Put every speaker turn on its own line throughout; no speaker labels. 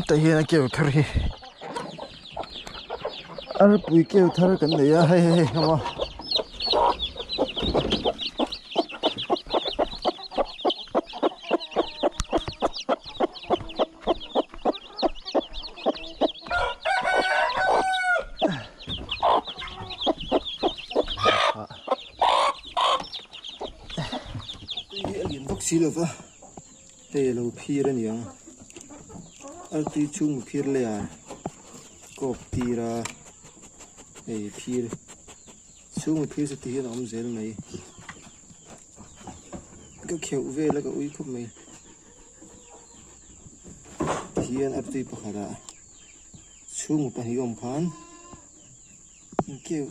tại hiện kêu thở hi ăn bụi kêu thở cái này à hay không à liền tóc xí được à đây là phi ra nhỉ ăn tí chung phiเลยà cọp tí ra đây phi chung phi sẽ tí nó om zel này cái khéo về là cái uy khúc này hiền ăn tí bạc ra chung một pani om khan kêu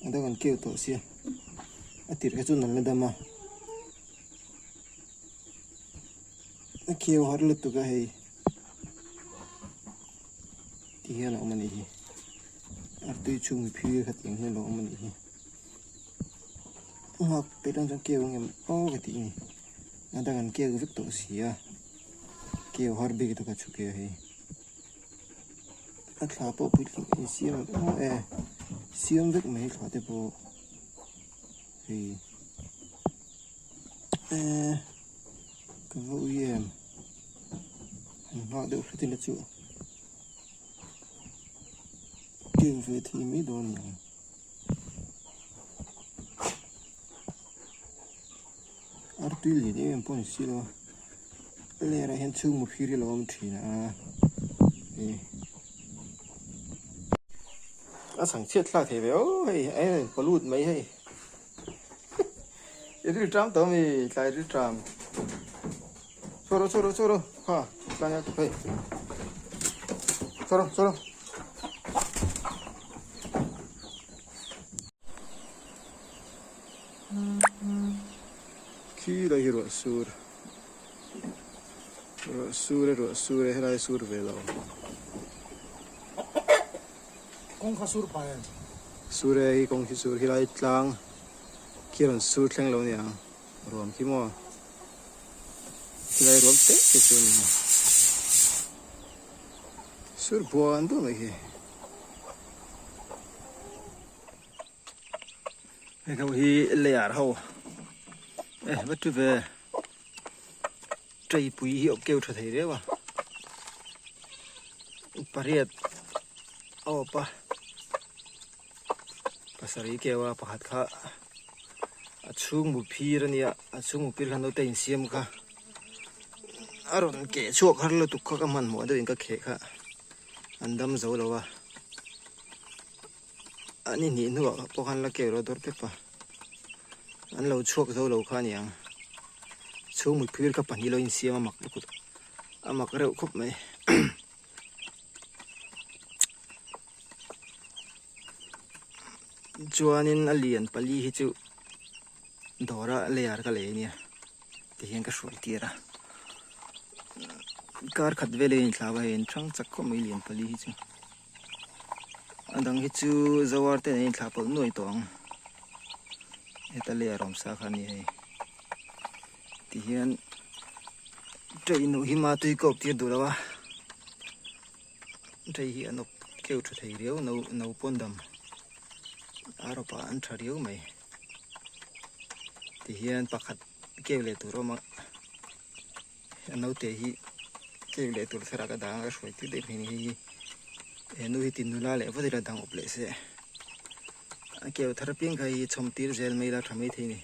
anh ta còn kêu tổ xia ăn tí cái chung này đâm mà kêu hết lực tụi cái hay thì hiện là mình đi ở đây chung phi khát tiếng nên là mình đi học tới trong trong kêu nghe ô cái tiếng này anh ta cần kêu cái việc tổ xí à kêu hết bị tụi cái chú kêu hay ăn thả bộ bụi cái xiêm xiêm việc mấy thả tới bộ thì cái vụ em họ đều phải tin là chủ kêu về thì mấy đồ này ở tuy gì đấy em muốn xí lo lấy ra hiện chung một phi rồi làm chuyện à à sáng chết là thế vậy ôi ấy có lụt mấy hay cái trám tao mi cái trám soro ha tanya hey soro khi đây rồi sur hay sur về đâu
con khá sur phải
sur ấy con khi sur hay lang khi là sur lang lâu nhỉ rồi khi mà đây rồi thế cái sur này sur buồn đó mấy cái câu hi lệ à hậu bắt trở về trái bụi hiệu kêu trở thấy đấy mà pariat apa pasari kêu pahat kha achung bu phi rania achung bu phi khan do tein siam kha aron ke chuak har lo tuk kha ka man mo do in ka khe kha andam zo lo wa ani ni nu po khan la ke ro dor pe pa an lo chuak zo lo kha niang chung bu phi ka pani lo in siam amak lu amak reu khup mai chuanin alien pali hi chu dora lear ka le nia ti hian ka hruai tira kar khat vele in thlawa hen thang chak ko mai lian pali hi chu adang hi chu zawar te in thla pal noi tong eta le rom sa khani hei ti hian trainu hi ma tui kop tir dulawa trai hi anok keu tha thei reu no pondam aro pa an thariu mai ti hian pakhat keu le tur ma anau te hi keu le tur thara ka dang a hruai ti de phini hi enu hi tin nula le vodira dang ople se a keu thar ping khai chom tir zel mai la thamei theini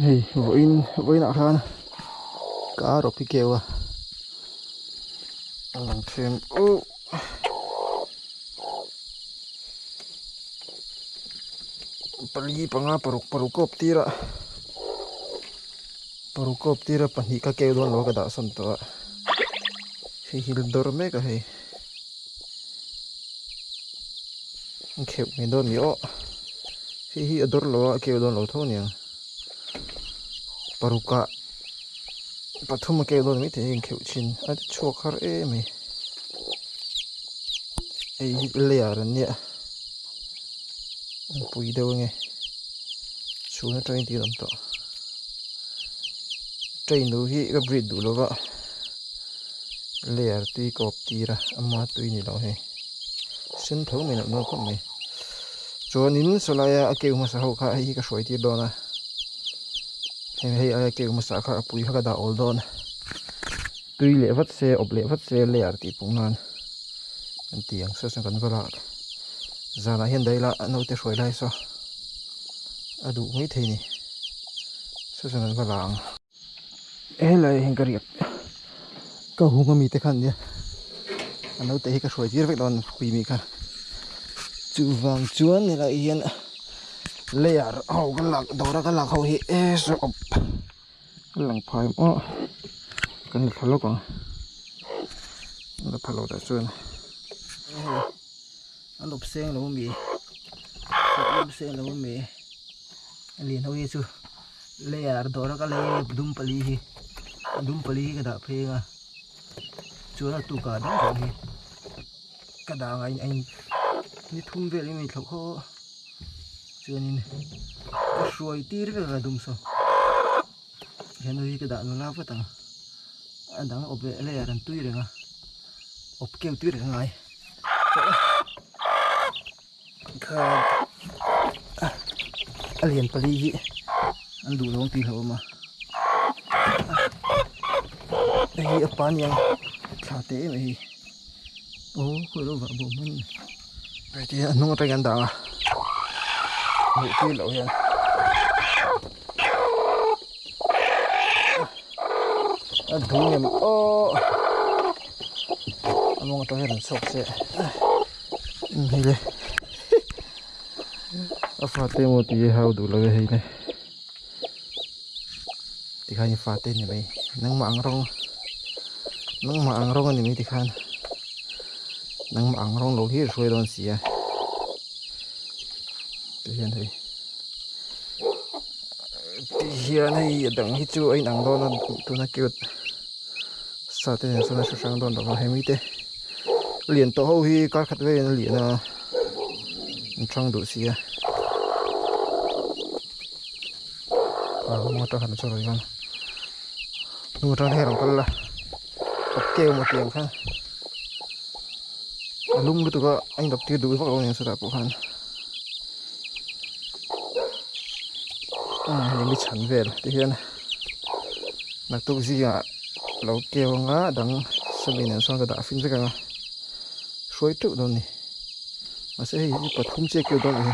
hey voin a khan ka ro pi kewa alang them pali panga parukop tira pani ka ke don lo ka da san to hi hil dor me ka hei khều mình đôn miếu hi ador lo kêu đôn lo thâu nè paruka pathum kêu đôn mi thế khều chin at chua khar e mi ei le ar nia pui đâu nghe chú nó train tí lắm to train đủ hi cái breed đủ lo vợ le ar tui cọp tí ra amma tui ni lo he xin thấu mình nó không mày cho nín số lại kêu mà sao khai hi cái sỏi tí đó nè hay kêu mà sao khai pui khai đã ổn đó nè tui lệ vắt xe ốp lệ vắt xe le ar tí bung nan anh tiếng sao sang gần vào lại giờ là hiện đây là nấu té sỏi đây sao đủ mấy thế này sao sang gần vào lại ấy là hiện cái việc câu hùng mà mi té khăn nhá nấu té cái sỏi tí vậy đòn quỳ mi khăn chú vàng chuối này là hiện le ar hậu cái lạc đầu ra cái lạc hậu hi sao ốp cái lăng phai ó cái này phải lóc à nó phải lóc đã chuối anh lục sen là mì lục sen là mì anh liền thôi chứ le ar đó là cái le dum pali cái đạp phê à chúa là tụ cả đó rồi cái đào anh đi thum về mình thấu khó cho nên cái suối tít cái là dum sao hiện nay cái đào nó lao phát tầng anh đang ốp về le ar anh tui rồi à ốp keo tui rồi ngay cái liền pali anh đủ lông tì hậu mà đây ở pan yang thả té mày ô khôi đâu vợ bố mình vậy thì anh không có tay ăn đào à vậy thì lỗi à anh thú nhầm ô anh không có tay làm sọc sẽ hay đây phát một tí hao đủ là vậy này thì khai như phát tên này vậy nắng mạng rong anh thì khai nắng mạng rong lâu hết rồi đón xía thì hiện này đằng hít chú anh nắng đó nó kêu sao thế này sao nó sang đón đó hay mấy thế liền tổ hậu hi các khát về nó liền trong đủ xía mua tao hẳn cho rồi con mua tao theo con là kêu một tiếng khác lung cái tụi có anh đọc tiêu đuổi vào con này sẽ đạp bộ hắn những cái chắn về rồi thì hiện là tụi gì à lâu kêu ngã đằng sau bên này xong cái đạp phim với cả suối trụ đâu này mà sẽ hình như bật không chia kêu đâu này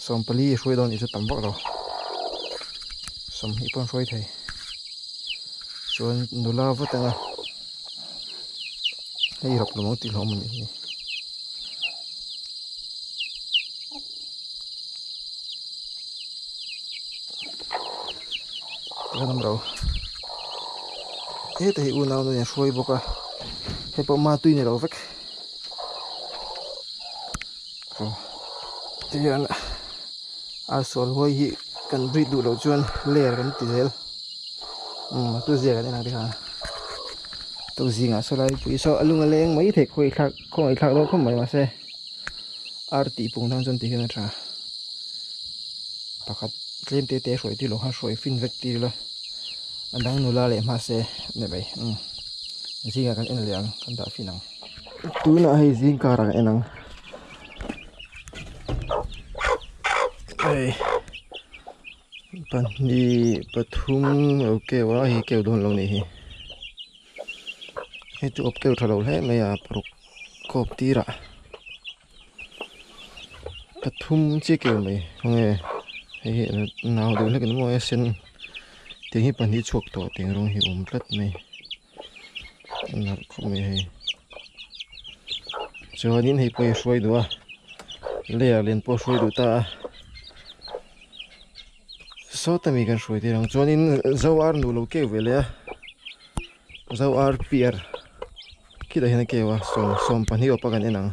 xong pali suối đâu này sẽ tắm vợ rồi xong hít con suối thầy cho nó la vớt ra hay học nó mong tìm họ mình vậy cái năm đầu thế thì u nào nó suối bốc à hay bỏ ma tuy này đâu vách thì anh sol hoi hi kan breed du lo chuan ler kan ti zel tu zia kan na ha tu zinga so lai pui so alunga leng mai the khoi thak lo khom mai ma se arti pung nang chon ti kan tra pakhat tlem te roi ti lo ha roi fin vek ti lo andang nula le ma se ne bai zinga kan en liang kan da finang tu na hai zing ka ra enang ai pan ni pathum okay wa hi keu don lo ni hi he tu op keu thalo he me ya prok kop tira pathum chi keu me nge he naw du le kan mo sen ti hi pan hi chok to ting rong hi plat me na khu me he cho nin hi poi suai do le len po suai du ta số ta mi kan suy thì rằng cho nên dấu ar nụ lâu kêu về lẽ dấu ar pier kita hian kewa som pani opa kan enang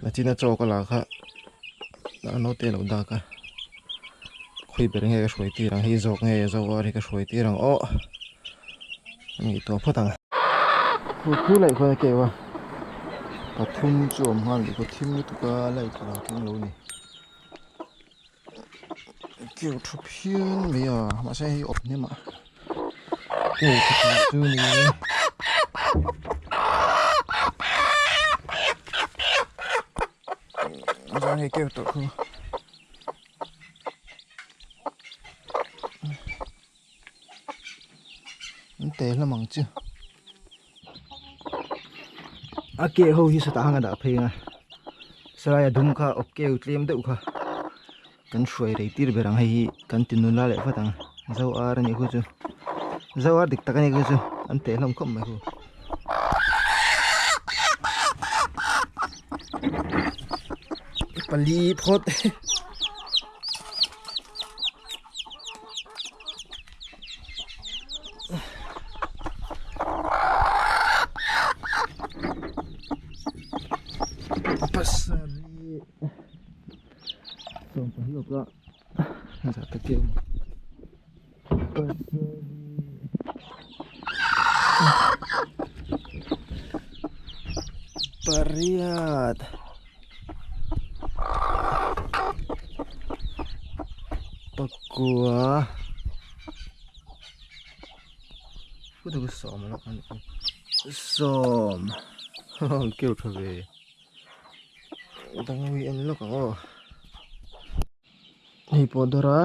na china chokala kha na no te lo da ka khui bereng e ka shoi ti rang hi jok nge zawar hi ka shoi ti rang o ni to phatang khu lai kho kewa pathum chom han ko thim ni tu ka lai kala king lo ni kêu thup hiên bây giờ mà sẽ ốp nhưng mà kêu thup chú ni ra này kêu tụi không té là mỏng chưa à kêu hầu hi sẽ ta hàng đã phê à sai đúng cả ốp kêu tiêm đậu cả kan shuai rei tir berang hei kan tinula le fatang zau ar ni khu chu zau ar dik takani khu chu an te hlom khom mai khu pali phot pasari som pahilop ka sa takyo pariat pakua ku tu som lo kan som kêu thà về đang wi en lo ka o ni podora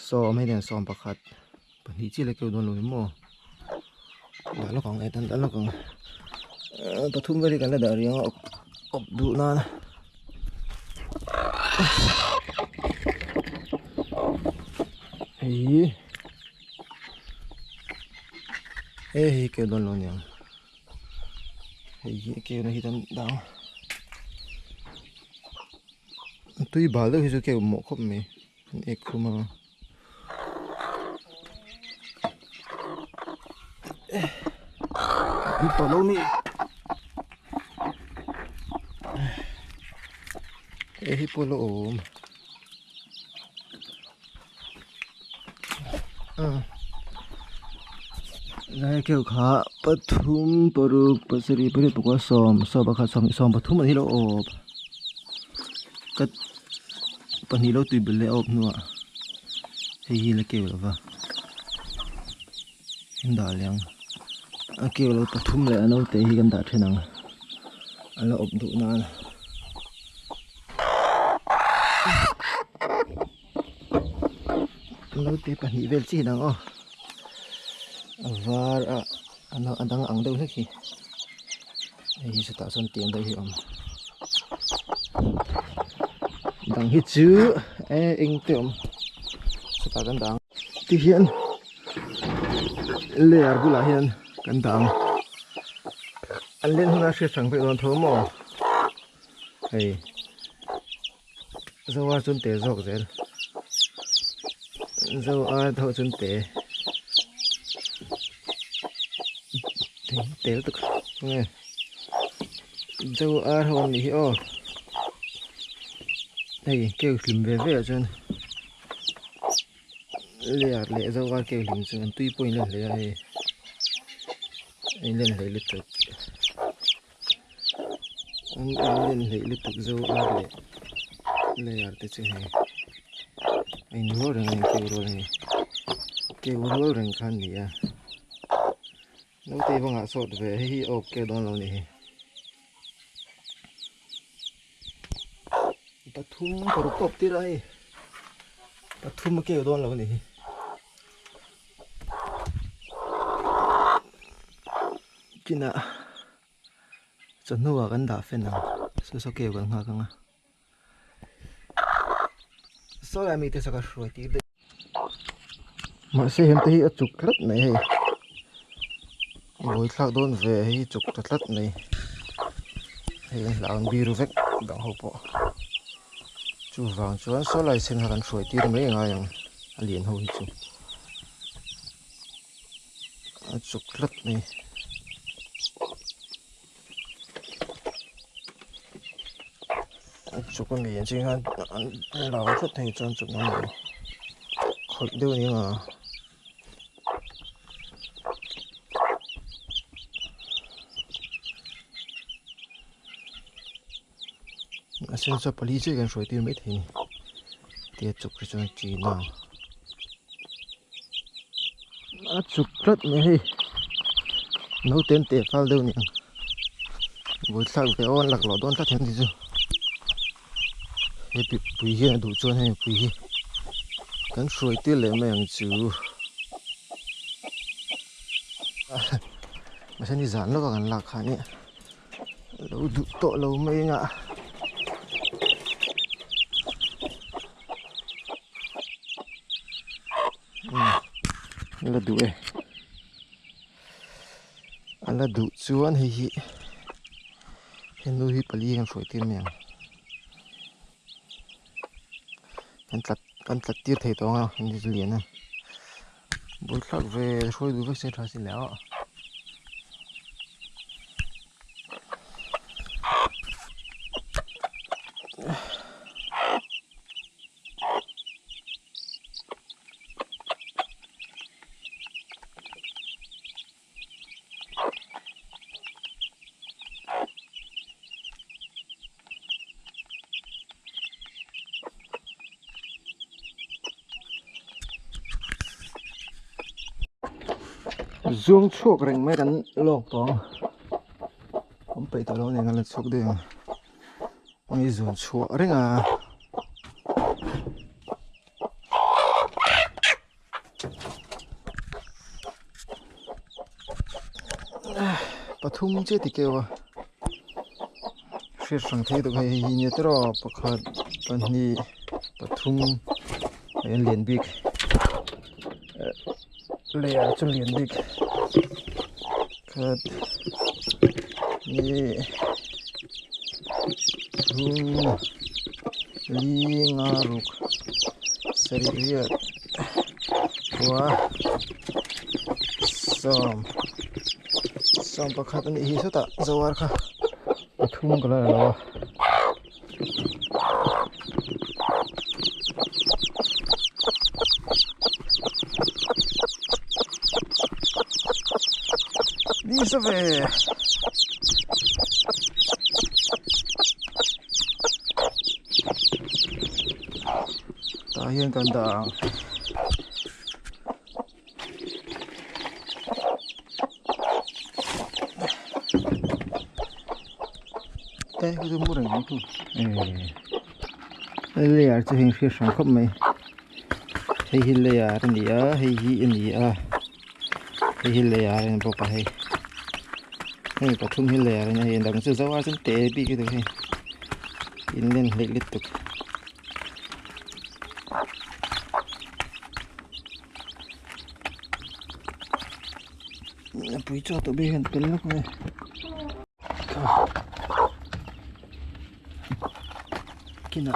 som hay den som pakhat pani chi le kêu don lo mo da lo kong etan da lo kong pathum bari kan la da riang op du na kêu don lo nyang kêu na hitan dang tui bal hi chu kêu mo khop me ek khuma to lo mi hi polo om nãy kêu khá pathum paruk pasari pari tukwa som bakha som pathum ani lo op kat pani lo tui bele op nuwa hi la kêu lova hinda liang a kêu lo pathum le ano te hi kan da thenang ala op du na lo te pani vel chi nang o var ano adang ang đâu hết khi hi sẽ tạo son tiền đây hi đằng hít chữ anh tiệm sẽ tạo căn đằng thì hiện lệ ở bula hiện căn đằng anh lên hôm nay sẽ chẳng phải còn thấu mỏ hey dâu ar chun té dọc rồi dâu ar thâu chun té té được nghe dâu ar hồn đi ô đây kêu lim về về chân lẹ dâu ar kêu lim chân tuy point lên lẹ này anh lên lấy lít thực anh lên lấy lít thực dâu ar lẹ ar thế chứ này anh nuôi rồi anh kêu rồi anh khăn gì à nếu tây bằng hạ sốt về hi ốp kêu đón lâu này pathum paruk top ti rai pathum kêu đón lâu này kina chân nuwa kan da phen nào so kêu kan ha kang so la mi te sa ka shroi ti de mà xe hiện tại chụp lất này ngồi thác đôn về hay chụp lất này hay làm biru vek đặng hộp bộ chú vàng chú ăn số lại xem hàng sủi tiền mấy ngày yang liền hôi chú chụp lất này chụp cái miếng trên hắn lão rất hay chọn chụp nó khỏi đâu nhỉ mà xem cho police chứ gần rồi tiền mấy thì tiền chụp cái cho chị nào chụp rất mấy nấu tiền tiền phao đâu nhỉ buổi sáng phải ôn lạc lọ đón các thằng gì chứ cái bị bùi kia đủ trơn hay bùi kia cắn suối tiền lấy mấy hàng chữ mà sao đi dán nó vào gần lạc hả nhỉ lâu đủ tội lâu mấy ngạ là đủ ấy anh là đủ chuan hi hiện nuôi hi pali gan phổi tiền miệng anh chặt tiết thầy to không anh đi liền à buổi sáng về rồi đủ việc ra xin léo zoom chuộc rình mấy đàn lộc to không phải tao đâu này là chuộc được mấy zoom chuộc rình à Pathum chứ thì kêu à phiền sang thế được hay như thế đó bậc hạt ni Pathum liền big layer cho liền big cut ni li ngaruk serius wah som pakhat ani hi sota zawar kha thum kala lo đi sẽ về ta hiện cần đảng đây cái mua được mấy củ đây là cho hình phía sau khắp mấy hay hi lệ à anh đi à hay hi anh đi à hay hi lệ à anh bảo phải hay có thùng hi lệ à anh hiện đang sử dụng ở trên tệ bị cái thứ này in lên lấy liên tục bụi cho tụi bên cái lúc này kina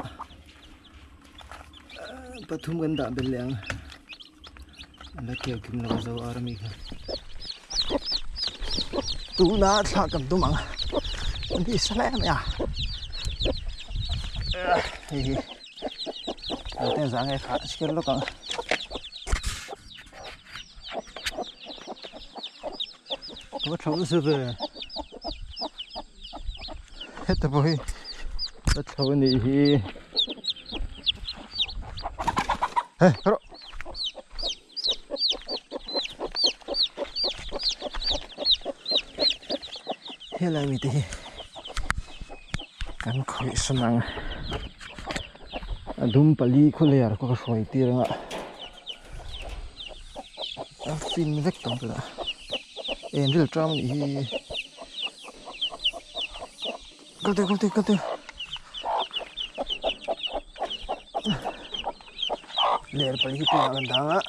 Pathum ganda beliang anda kêu kim lo zo army ka tu na tha kam tu mang đi sale ya hi tên dạng này khá skill lo ka tôi thấu sư về hết rồi tôi thấu này hi hey rồi hết lại mình thì cắn khởi sân năng đúng pali khôi lẻ có sỏi tiền ạ pin vách tổng rồi em rất là trong thì con tiêu để pali itu jalan tangga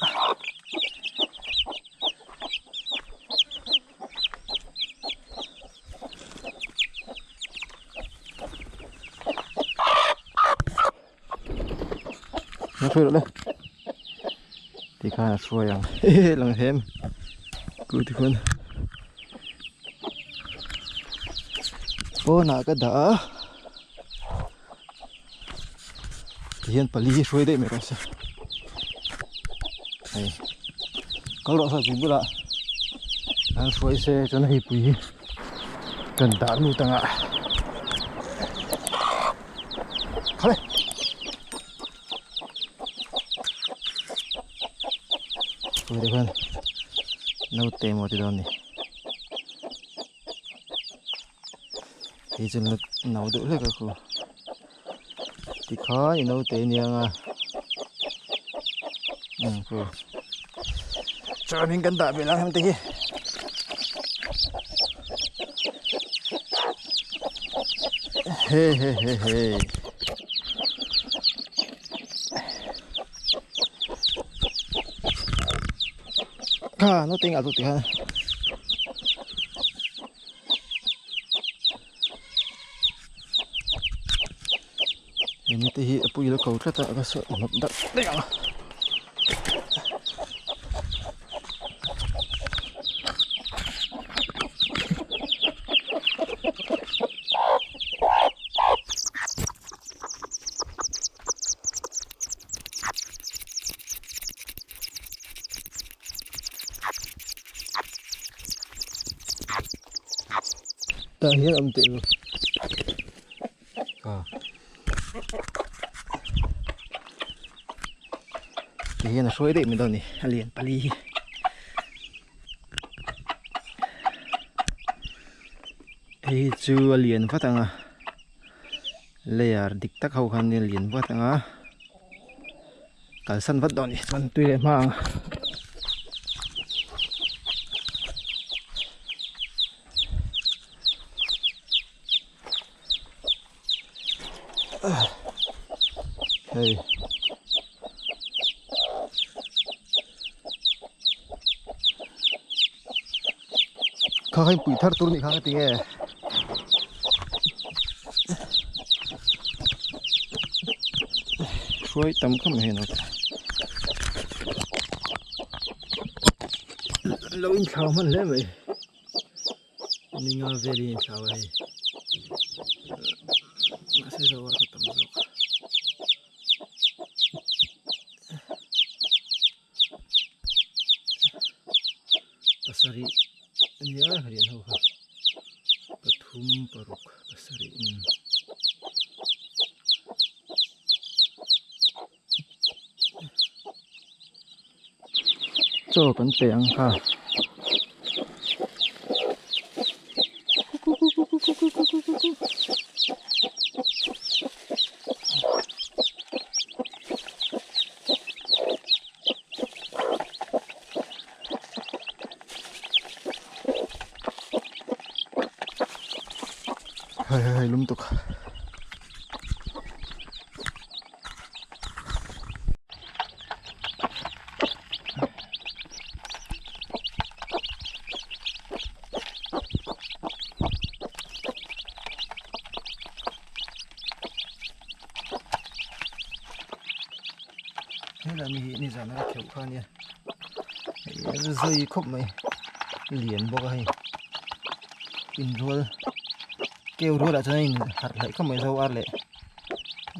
nó xuôi rồi đấy thì khá là xuôi rằng lần thêm cứ thì con ô nà cái đỡ hiện pali suy đấy mày rồi này câu đó sao cũng biết là anh suy xe cho nó hiệp gì cần đá nu tăng ạ thôi tôi đây hơn nấu tem một tí đâu này thì chân lực nấu đỡ lại cả khu thì khó thì nấu tem nhiều à khu cho mình cần đá bị lắm em tí he he he he nó tính à tụi ha ini teh apu ilo kau kata agak so ngap dak deng ta hian am te thì hiện là suối đấy mình đâu nè liền pali ấy chú liền phát tăng à layer địch tắc hậu khăn nên liền phát tăng à cả sân phát đòn còn tuy là mang hey khai bụi thar tur ni khang tinge suối tắm không hề nào lâu in chào mình lên vậy nhưng mà về đi chào vậy mà sẽ rồi tắm rồi pasari ini ya harian hau pathum paruk pasari cho kan teng ha hai lum tuk thế là mình ni rằng nó kiểu khoan nha dây khúc mày liền bọc hay in rồi kêu rồi đã cho nên hạt lại không mấy dâu ăn lại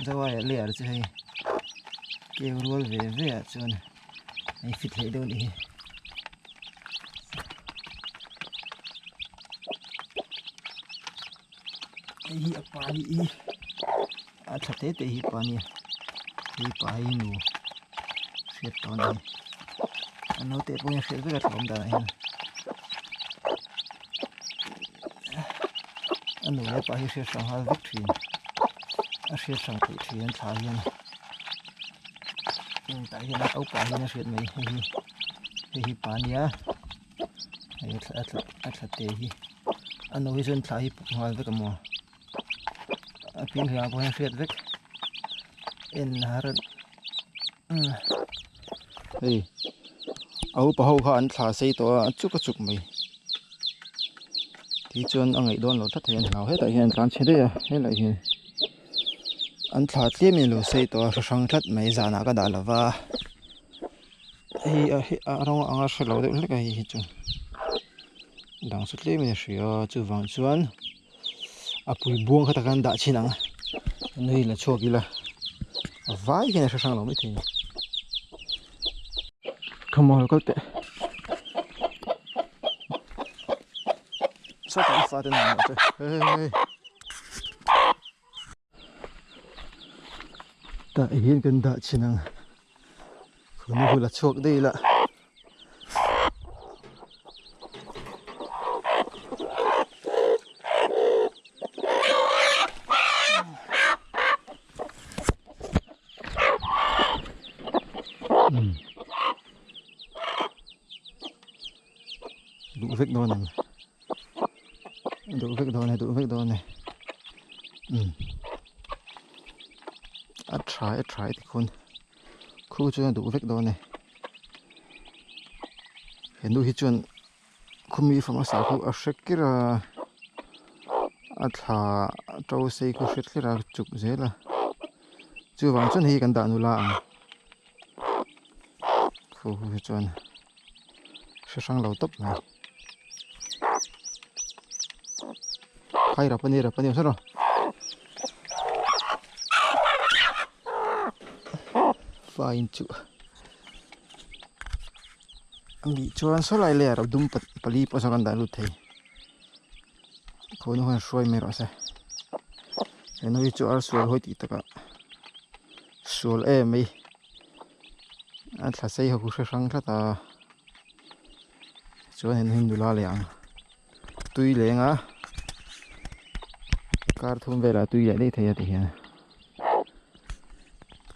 dâu ăn lẻ chứ hay kêu rồi về cho này này phịch lại đâu đi hi pani à thật thế hi pani hi pai nu xét con này anh nói tệ cũng xét rất là thầm đời anh nói pai xét sang hai vết thuyền xét sang tụi thuyền thả hiền nhưng tại hiện áo pai nó xét mấy hi pani á hay thật tệ hi anh nói dân thả hi hai với cái mò pin hiền cũng xét vết in haran hey áo bảo hậu anh thả xây to chúc mày thì chọn anh ấy đón lột thắt hiện nào hết tại hiện tràn trên đây à hết lại hiện anh thả tiêm mình lột xây to sang thắt mấy già nào cái đá là va rong anh sẽ lột được cái gì chứ đang xuất lên mình sửa chú vàng chuan bùi buông cái thằng đã chi nắng đây là cho kia là vãi cái này sao sang lòng mới thì không mò có tệ sao tao pha tên nào vậy tại hiện cần đã chỉ năng không như là chuột đây là đủ vết đo này đủ vết đo này try thì con khu cho đủ vết đo này hiện đủ hết chuyện khôngมีphẩm sao khu ở sek kira thà trâu xây khu sek kira chụp dễ là chưa vàng chân hi cần đạn nụ la khu hết chuyện sẽ sang lầu tấp này hay là pani sao rồi fine chu bị chuan số lại lẻ rồi đúng pali po sang đạn lụt thầy khối nó hơn xuôi mày rồi sao nó bị chuan xuôi hơi tí tất cả xuôi em ấy anh thà xây học sẽ sang rất là chuan hình đủ la lẹng tuy lẹng á car thum về là tuy lại đây thầy thì hiện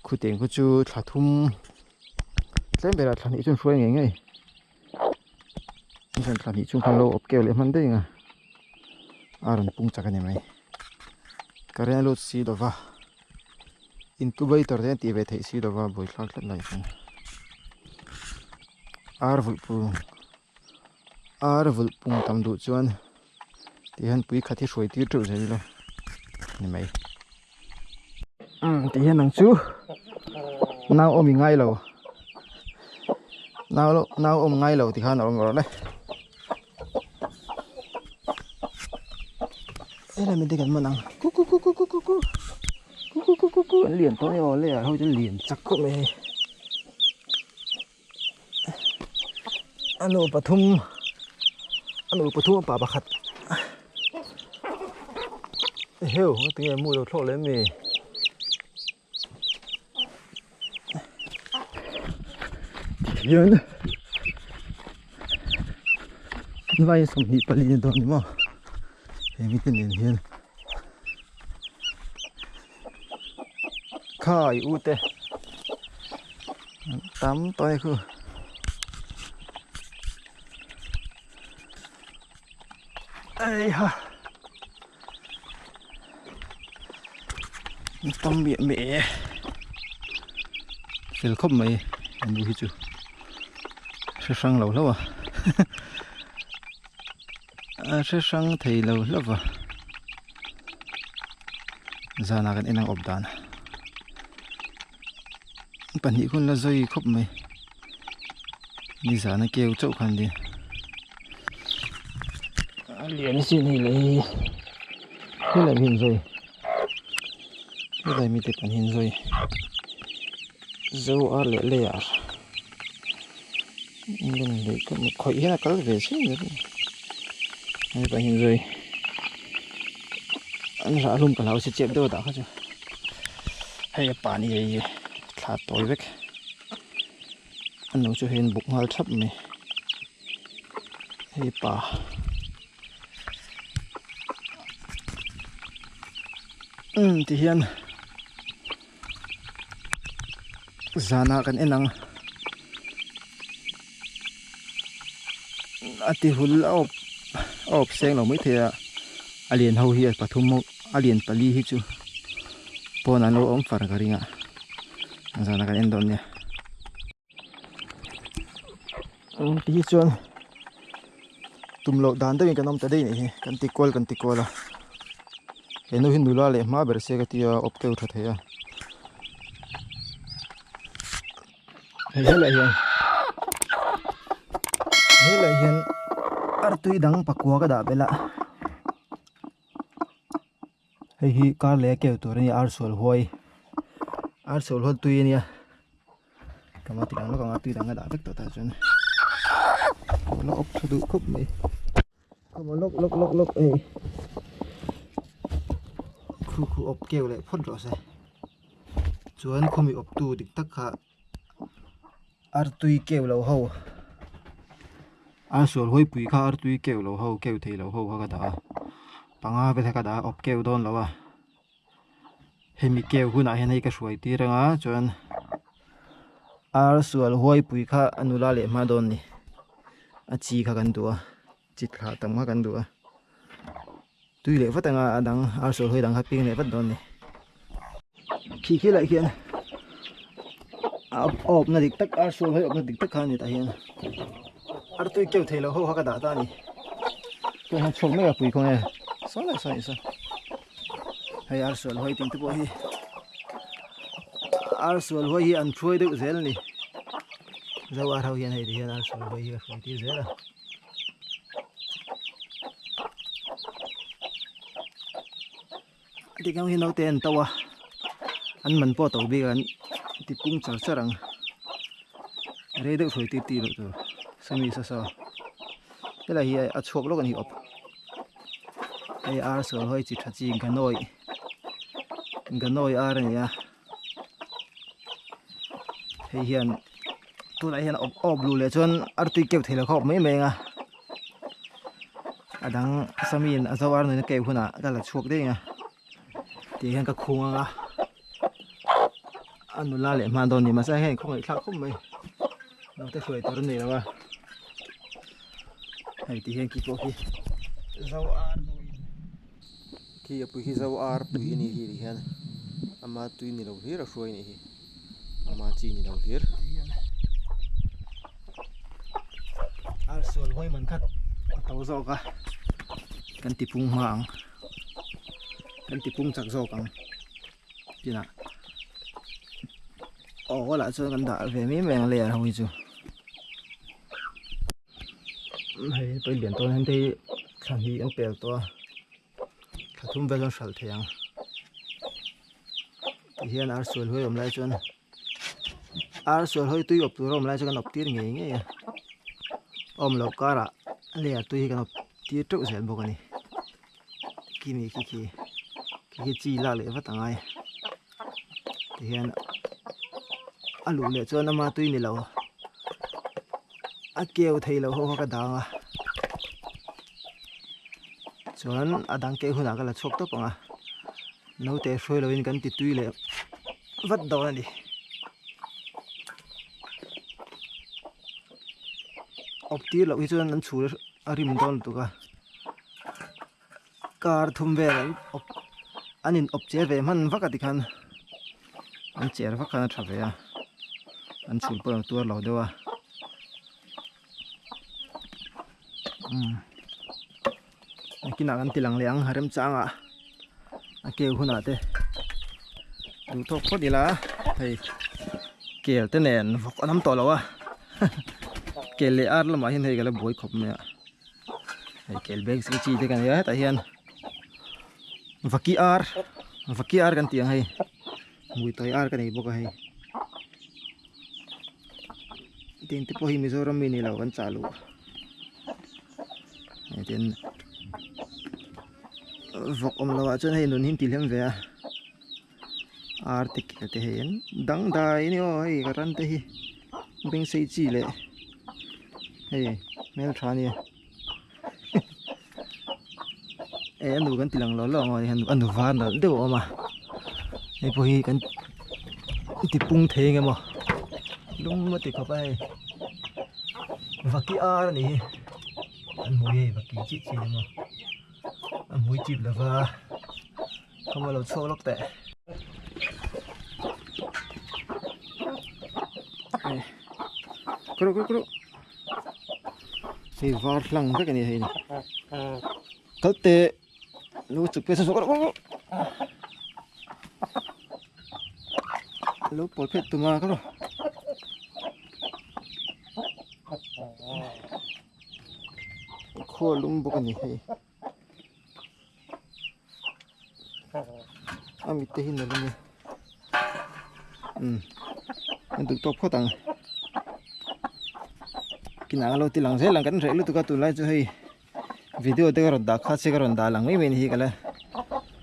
khu tiền của chú thà thum xem về là thà nhị chung xuôi nghe ngay nhưng thà nhị chung khăn lô ốp keo lại mình đây nga rồi pung chắc cái này mày cái này lót xí đó va incubator đấy thì về thấy xí đó va bồi khát lại này vul pung tam du chuan thì hắn pui khát thì xuôi tiêu trụ rồi lo này mày thì hắn năng chú nào ôm ngay lâu nào ôm ngay lâu thì hắn ôm rồi đấy đây là mình đi gần mà năng cu liền tối rồi lấy thôi chứ liền chắc có mày anu pathum pa bakhat heo tiếng mua đồ thô lên mì Yun vai som hi pali don ni mo hemi tin hian khai ute tam toi khu ai ha tâm miệng mẹ phil khóc mày anh vui chưa sẽ sang lâu lắm sẽ sang thì lâu lắm giờ nào cái năng ốp đàn bản hiệu con là dây khóc mày đi giờ nó kêu chỗ khăn đi liền xin thì lấy cái này hình rồi cái này mình tiếp hình rồi dấu ở lẻ lẻ nhưng để có một khỏi là có về xí nữa này bạn hình rồi anh ra luôn cả lão sẽ chém đâu đã chứ hay là bạn này thả tối vậy anh nói cho hình bụng hơi thấp này hay bà thì hiện zana kan enang ati hul op seng lo mai the alien ho hi pathum alien pali hi chu pon an lo om far garinga zana kan endon ne ti chuan tum lo dan ta kan om ta dei ni kan ti kol eno hin dula le ma ber se ka ti op ke utha theya Helai hian artui dang pakwa ka da bela hei hi kar le ke tur ni ar sol hoi ar sol hol tui nia kama ti dang lo kama tui dang da vek to ta chun lo op thu du khup mai kama lok ei khu op kêu lại phốt rõ sẽ chuan không bị op tu dik tak kha ar tui kêu lo ho ar sol hoi pui kha ar tui kêu lo ho kêu thei lo ho ka da panga ve ka da op kêu don lo wa hemi kêu huna hen ei ka hruai ti ranga chuan ar sol hoi pui kha anula le ma don ni a chi kha kan tua chit kha tam ma kan tua tui le phát nga adang ar sol hoi dang ha ping le phát don ni khi lại khian op na dik tak ar sol hoi op na dik tak kha ni ta hian ar tui kêu thei lo ho ha ka da ta ni to han chok me ga pui khong e sa hay ar sol hoi ting tu bo hi ar sol hoi hi an throi de zel ni zo ar hau hian hei hian ar sol hoi hi ka throi ti zel ti kang hi no ten tawa an man po to bi gan ti pung char charang re de throi ti lo tu sami sa tela hi a chok lo kan hi op ai ar sol hoi chi thachi ganoi ar nia hei hian tu lai hian op lu le chon ar tui keu thela khop mai mai nga adang samin azawar no ke huna gala chok de nga ti hian ka khunga nga anu la le ma don ni ma sa hen khong ai thak khum mai no te khoi tor ni lawa hei ti hian ki po ki zawar ki apui hi zawar pui ni hi hian ama tui ni lo hlir a hruai ni hi ama chi ni lo hlir ar sol hoi man khat to zo ka kan ti pung mang kan ti pung chak zo kang tina la cho kan da ve mi meng le hoi chu hei poi lian ton han te khan hi an pel to thum ve lon sal theyang hian ar sol hoi om lai chon ar sol hoi tui op tu rom lai chuan op tir nge nge om lo kara le tui kan op tir tuk zel bok ani kimi ki chi la le va tangai hian alu le chuan ama tui ni lo a keu thei lo ho ka danga chuan adang ke huna kala chok to panga no te hroi lo in kan ti tui le vat do ani op tir lo hi chuan an chhur arim don tu ka kar thum ve op anin op che ve man vaka ti khan an cher vaka na tha ve a an chhur po tur lo dewa kina kan tilang leang harem changa akeu huna te du thok phot ila thei kel te nen vok anam to lawa kel le ar lama hin hei gala boi khop me hei kel bag si chi te kan ya ta hian vaki ar kan tiang hei mui toi ar kan ei boka hei tin te po hi mizoram mi ni lo kan chalu tin vok om lawa chon hei nun him tilhem ve a ar tik te hen dang dai ni o hei karan te hi beng sei chi le hei mel thani e anu kan tilang lo lo ngoi han anu van da de o ma hei po hi kan ti pung the nge mo lung ma ti khop ai vaki ar ni an mui vaki chi chi mo mui chip là va không bao lâu xô lóc tệ kru thì var lăng các cái này hay này cất tệ lu chụp cái số kru lu bỏ phết tụi mà kru khô lung bốc cái này hay amit te hin na anh tụi top khó tăng cái nào lâu thì lằng dễ lằng cắn rễ lúc tụi cái tụi lại cho hay video tụi cái rồi đã khát xe cái rồi đã lằng mấy mình hi cái là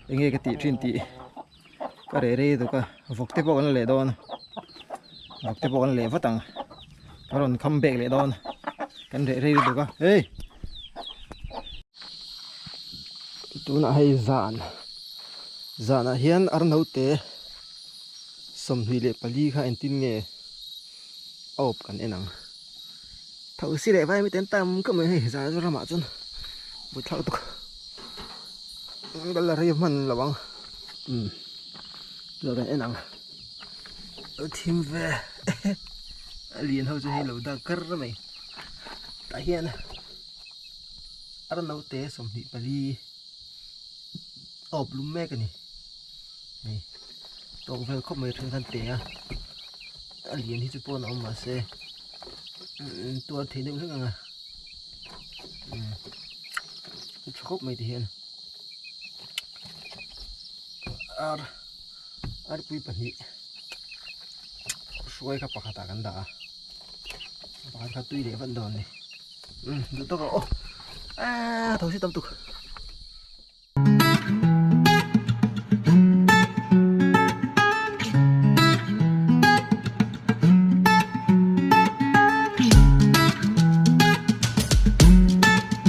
nghe cái tị trên tị cái rễ tụi cái vọc tiếp vào cái lệ đòn vọc tiếp vào cái lệ phát tăng cái rồi không bẹt lệ đòn cắn rễ tụi cái hey tụi nó hay dàn hiền ar nấu té sầm huy lệ pali kha entin nghe ốpกันenang thầu xí lệ vai mới tên tam có mấy hay ra cho mà chân buổi thầu tục cái là riêng mình là bằng rồi đấy enang ở team về liền hầu cho hay lâu ta cất rồi mày tại hiện ar nấu té sầm huy pali ốp lùm mẹ cái này tông về không mấy thằng té à liền thì chụp nó mà xe tua thì đừng thức à chụp mấy thì hiện ar pui pani suai ka pakata kan da pakata tui de van don ni du to ko thau si tam tu